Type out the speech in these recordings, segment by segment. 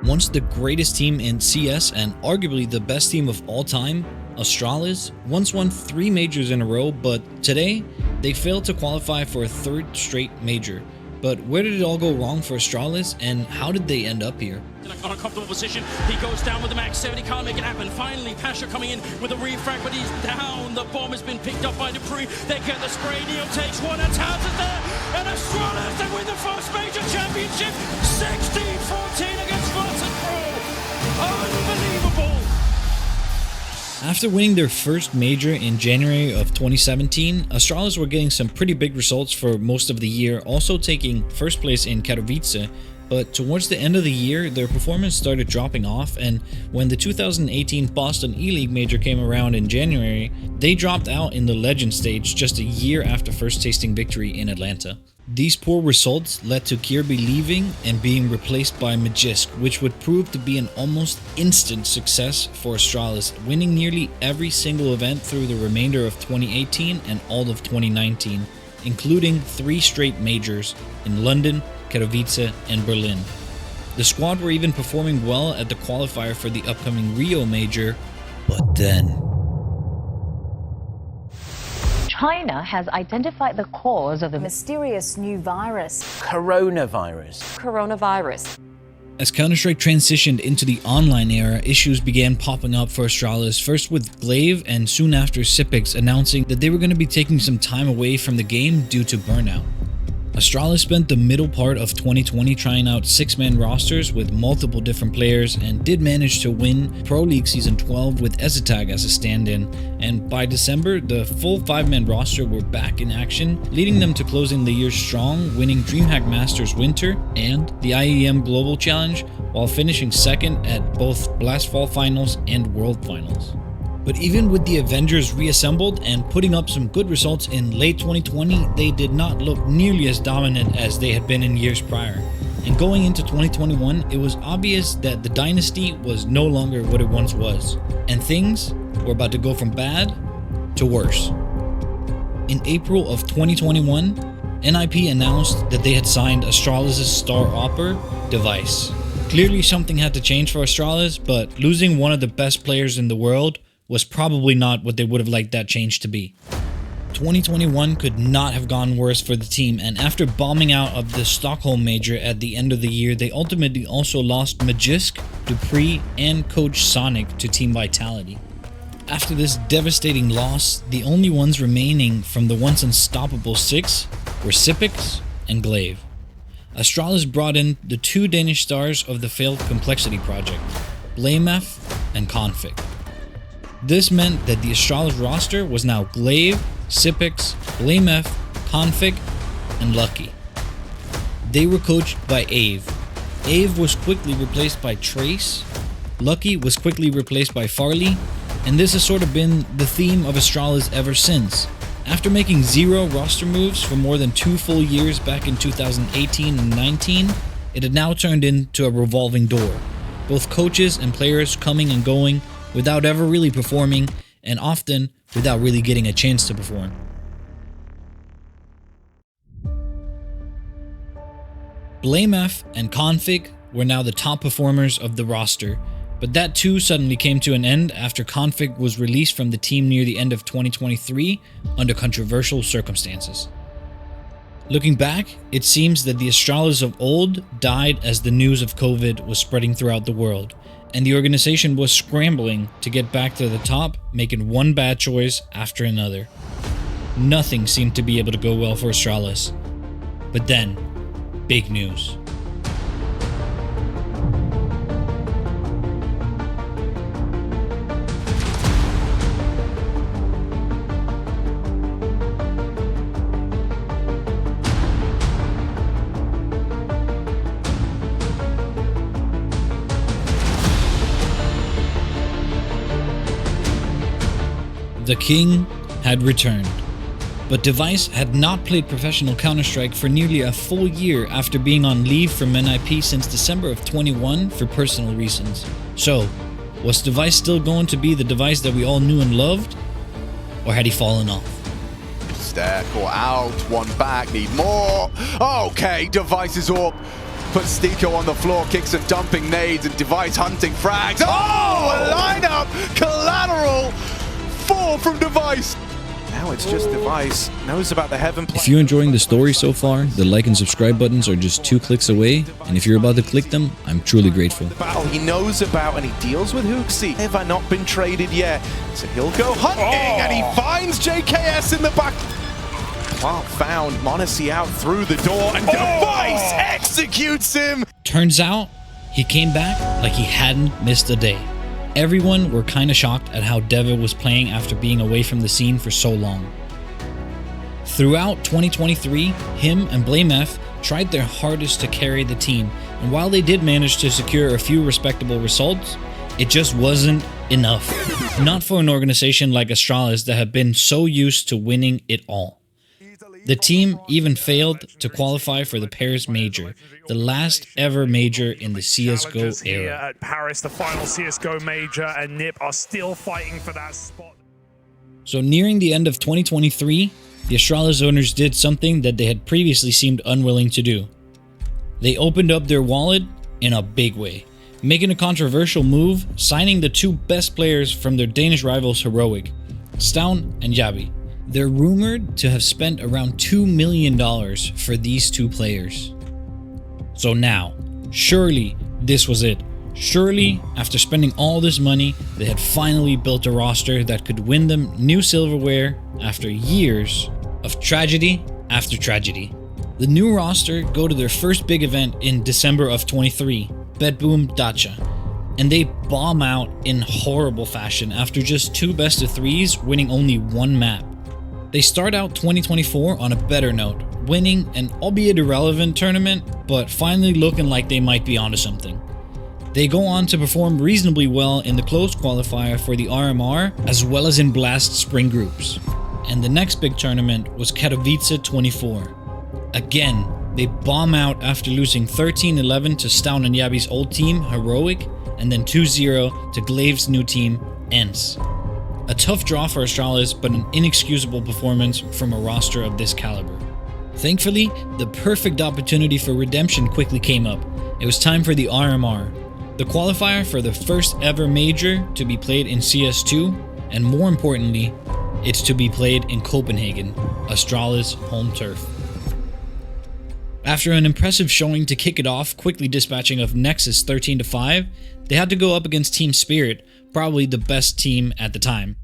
Once the greatest team in CS and arguably the best team of all time, Astralis once won 3 majors in a row, but today they failed to qualify for a 3rd straight major. But where did it all go wrong for Astralis, and how did they end up here? In a uncomfortable position, he goes down with the Max 7, he can't make it happen. Finally, Pasha coming in with a refrag, but he's down. The bomb has been picked up by Dupree. They get the spray, Neo takes one, and Towns is there. And Astralis, they win the first major championship, 16-14 against Virtus Pro. Unbelievable. After winning their first major in January of 2017, Astralis were getting some pretty big results for most of the year, also taking first place in Katowice, but towards the end of the year, their performance started dropping off, and when the 2018 Boston E-League major came around in January, they dropped out in the Legend stage just a year after first tasting victory in Atlanta. These poor results led to Kirby leaving and being replaced by Magisk, which would prove to be an almost instant success for Astralis, winning nearly every single event through the remainder of 2018 and all of 2019, including 3 straight majors in London, Katowice, and Berlin. The squad were even performing well at the qualifier for the upcoming Rio major, but then China has identified the cause of the mysterious new virus. Coronavirus. As Counter-Strike transitioned into the online era, issues began popping up for Astralis, first with Glaive and soon after Sipix announcing that they were going to be taking some time away from the game due to burnout. Astralis spent the middle part of 2020 trying out 6-man rosters with multiple different players and did manage to win Pro League Season 12 with Ezitag as a stand-in, and by December, the full 5-man roster were back in action, leading them to closing the year strong, winning DreamHack Masters Winter and the IEM Global Challenge, while finishing second at both Blastfall Finals and World Finals. But even with the Avengers reassembled and putting up some good results in late 2020, they did not look nearly as dominant as they had been in years prior. And going into 2021, it was obvious that the dynasty was no longer what it once was, and things were about to go from bad to worse. In April of 2021, NIP announced that they had signed Astralis' star opera, Device. Clearly something had to change for Astralis, but losing one of the best players in the world was probably not what they would have liked that change to be. 2021 could not have gone worse for the team, and after bombing out of the Stockholm major at the end of the year, they ultimately also lost Magisk, Dupree, and Coach Sonic to Team Vitality. After this devastating loss, the only ones remaining from the once unstoppable 6 were Sipix and Glaive. Astralis brought in the 2 Danish stars of the failed Complexity project, Blamef and Config. This meant that the Astralis roster was now Glaive, Sipix, Blamef, Config, and Lucky. They were coached by Ave. Ave was quickly replaced by Trace, Lucky was quickly replaced by Farley, and this has sort of been the theme of Astralis ever since. After making 0 roster moves for more than 2 full years back in 2018 and 19, it had now turned into a revolving door. Both coaches and players coming and going without ever really performing, and often without really getting a chance to perform. Blamef and Config were now the top performers of the roster, but that too suddenly came to an end after Config was released from the team near the end of 2023 under controversial circumstances. Looking back, it seems that the Astralis of old died as the news of COVID was spreading throughout the world, and the organization was scrambling to get back to the top, making one bad choice after another. Nothing seemed to be able to go well for Astralis. But then, big news. The King had returned, but Device had not played professional Counter-Strike for nearly a full year after being on leave from NIP since December of 21 for personal reasons. So, was Device still going to be the Device that we all knew and loved, or had he fallen off? Stare, caught out, one back, need more. Okay, Device is up. Puts Stico on the floor, kicks and dumping nades, and Device hunting frags. Oh, a lineup! Collateral! 4 from Device. Now it's just Device. Knows about the heaven play. If you're enjoying the story so far, the like and subscribe buttons are just 2 clicks away, and if you're about to click them, I'm truly grateful. Battle he knows about, and he deals with Hooksy. Have I not been traded yet? So he'll go hunting, and he finds JKS in the back. Plant found, Monacy out through the door, and Device executes him! Turns out, he came back like he hadn't missed a day. Everyone were kinda shocked at how Deva was playing after being away from the scene for so long. Throughout 2023, him and BlameF tried their hardest to carry the team, and while they did manage to secure a few respectable results, it just wasn't enough. Not for an organization like Astralis that have been so used to winning it all. The team even failed to qualify for the Paris Major, the last ever major in the CSGO era. At Paris, the final CSGO Major, and NIP are still fighting for that spot. So nearing the end of 2023, the Astralis owners did something that they had previously seemed unwilling to do. They opened up their wallet in a big way, making a controversial move, signing the 2 best players from their Danish rivals Heroic, Stown and Yabi. They're rumored to have spent around $2 million for these 2 players. So now, surely this was it. Surely, after spending all this money, they had finally built a roster that could win them new silverware after years of tragedy after tragedy. The new roster go to their first big event in December of 23, Bedboom Dacha, and they bomb out in horrible fashion after just 2 best of 3s, winning only 1 map. They start out 2024 on a better note, winning an albeit irrelevant tournament, but finally looking like they might be onto something. They go on to perform reasonably well in the closed qualifier for the RMR, as well as in Blast Spring Groups. And the next big tournament was Katowice 24. Again, they bomb out after losing 13-11 to Stown and Yabi's old team, Heroic, and then 2-0 to Glaive's new team, ENCE. A tough draw for Astralis, but an inexcusable performance from a roster of this caliber. Thankfully, the perfect opportunity for redemption quickly came up. It was time for the RMR, the qualifier for the first ever major to be played in CS2, and more importantly, it's to be played in Copenhagen, Astralis' home turf. After an impressive showing to kick it off, quickly dispatching of Nexus 13-5, they had to go up against Team Spirit, probably the best team at the time.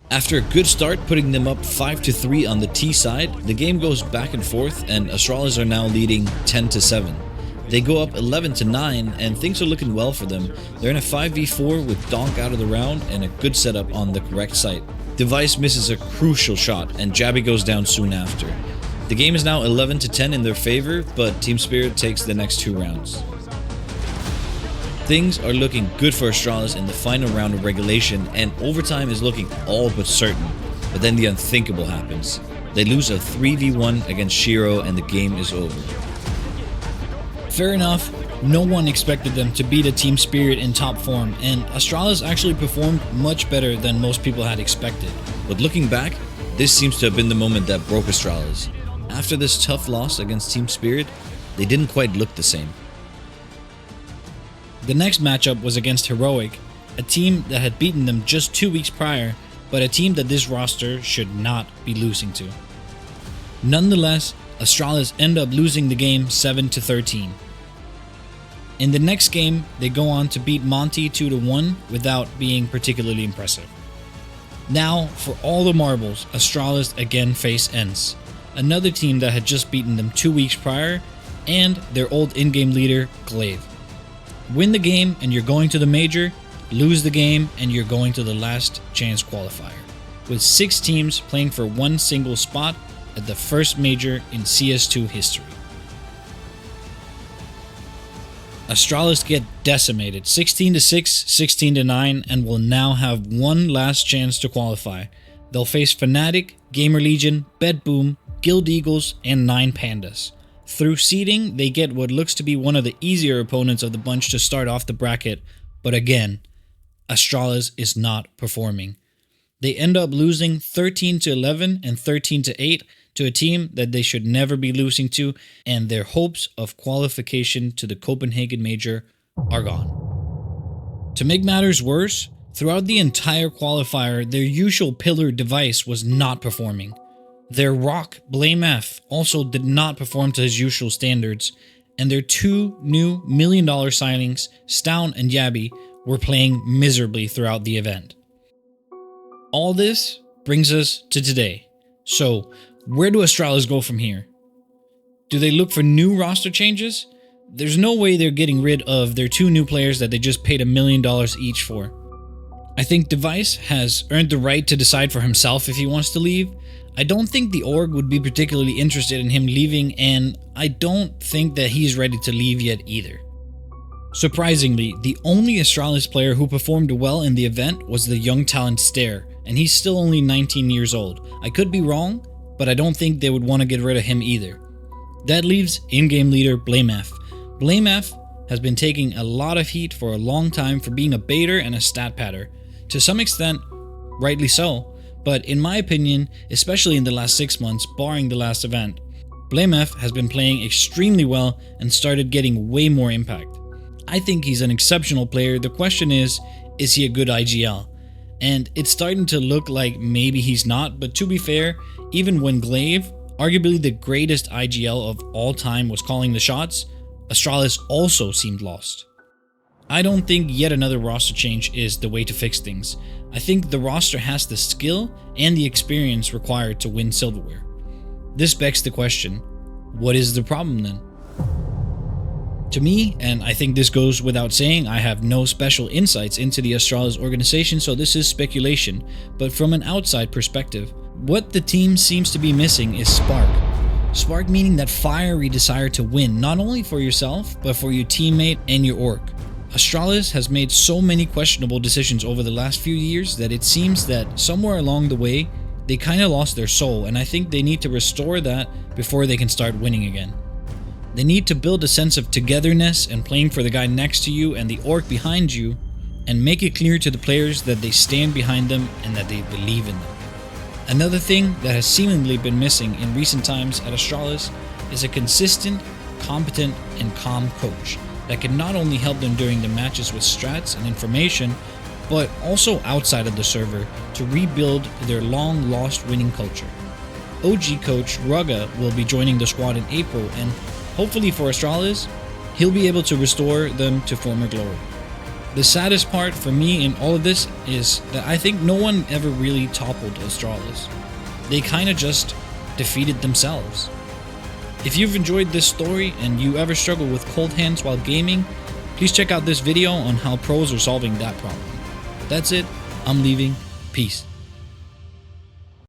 After a good start, putting them up 5-3 on the T side, the game goes back and forth, and Astralis are now leading 10-7. They go up 11-9, and things are looking well for them. They're in a 5v4 with Donk out of the round and a good setup on the correct site. Device misses a crucial shot, and Jabby goes down soon after. The game is now 11-10 in their favor, but Team Spirit takes the next 2 rounds. Things are looking good for Astralis in the final round of regulation, and overtime is looking all but certain. But then the unthinkable happens. They lose a 3v1 against Shiro, and the game is over. Fair enough, no one expected them to beat a Team Spirit in top form, and Astralis actually performed much better than most people had expected. But looking back, this seems to have been the moment that broke Astralis. After this tough loss against Team Spirit, they didn't quite look the same. The next matchup was against Heroic, a team that had beaten them just 2 weeks prior, but a team that this roster should not be losing to. Nonetheless, Astralis end up losing the game 7-13. In the next game, they go on to beat Monty 2-1 without being particularly impressive. Now, for all the marbles, Astralis again face ENCE, another team that had just beaten them 2 weeks prior, and their old in-game leader, Glaive. Win the game and you're going to the major, lose the game and you're going to the last chance qualifier, with 6 teams playing for one single spot at the first major in CS2 history. Astralis get decimated 16-6, 16-9, and will now have one last chance to qualify. They'll face Fnatic, Gamer Legion, Bedboom, Guild Eagles, and 9 Pandas. Through seeding, they get what looks to be one of the easier opponents of the bunch to start off the bracket, but again, Astralis is not performing. They end up losing 13-11 and 13-8 to a team that they should never be losing to, and their hopes of qualification to the Copenhagen Major are gone. To make matters worse, throughout the entire qualifier, their usual pillar device was not performing. Their rock, Blame F, also did not perform to his usual standards, and their two new $1 million signings, Stown and Yabby, were playing miserably throughout the event. All this brings us to today. So, where do Astralis go from here? Do they look for new roster changes? There's no way they're getting rid of their two new players that they just paid $1 million each for. I think Device has earned the right to decide for himself if he wants to leave. I don't think the org would be particularly interested in him leaving, and I don't think that he's ready to leave yet either. Surprisingly, the only Astralis player who performed well in the event was the young talent Stare, and he's still only 19 years old. I could be wrong, but I don't think they would want to get rid of him either. That leaves in-game leader Blame F. Blame F has been taking a lot of heat for a long time for being a baiter and a stat padder. To some extent, rightly so, but in my opinion, especially in the last 6 months, barring the last event, Blame F has been playing extremely well and started getting way more impact. I think he's an exceptional player. The question is he a good IGL? And it's starting to look like maybe he's not, but to be fair, even when Glaive, arguably the greatest IGL of all time, was calling the shots, Astralis also seemed lost. I don't think yet another roster change is the way to fix things. I think the roster has the skill and the experience required to win silverware. This begs the question, what is the problem then? To me, and I think this goes without saying, I have no special insights into the Astralis organization, so this is speculation, but from an outside perspective, what the team seems to be missing is spark. Spark meaning that fiery desire to win, not only for yourself, but for your teammate and your org. Astralis has made so many questionable decisions over the last few years that it seems that somewhere along the way, they kinda lost their soul, and I think they need to restore that before they can start winning again. They need to build a sense of togetherness and playing for the guy next to you and the orc behind you, and make it clear to the players that they stand behind them and that they believe in them. Another thing that has seemingly been missing in recent times at Astralis is a consistent, competent, and calm coach that can not only help them during the matches with strats and information, but also outside of the server to rebuild their long-lost winning culture. OG coach Rugga will be joining the squad in April, and hopefully for Astralis, he'll be able to restore them to former glory. The saddest part for me in all of this is that I think no one ever really toppled Astralis. They kinda just defeated themselves. If you've enjoyed this story and you ever struggle with cold hands while gaming, please check out this video on how pros are solving that problem. That's it, I'm leaving, peace.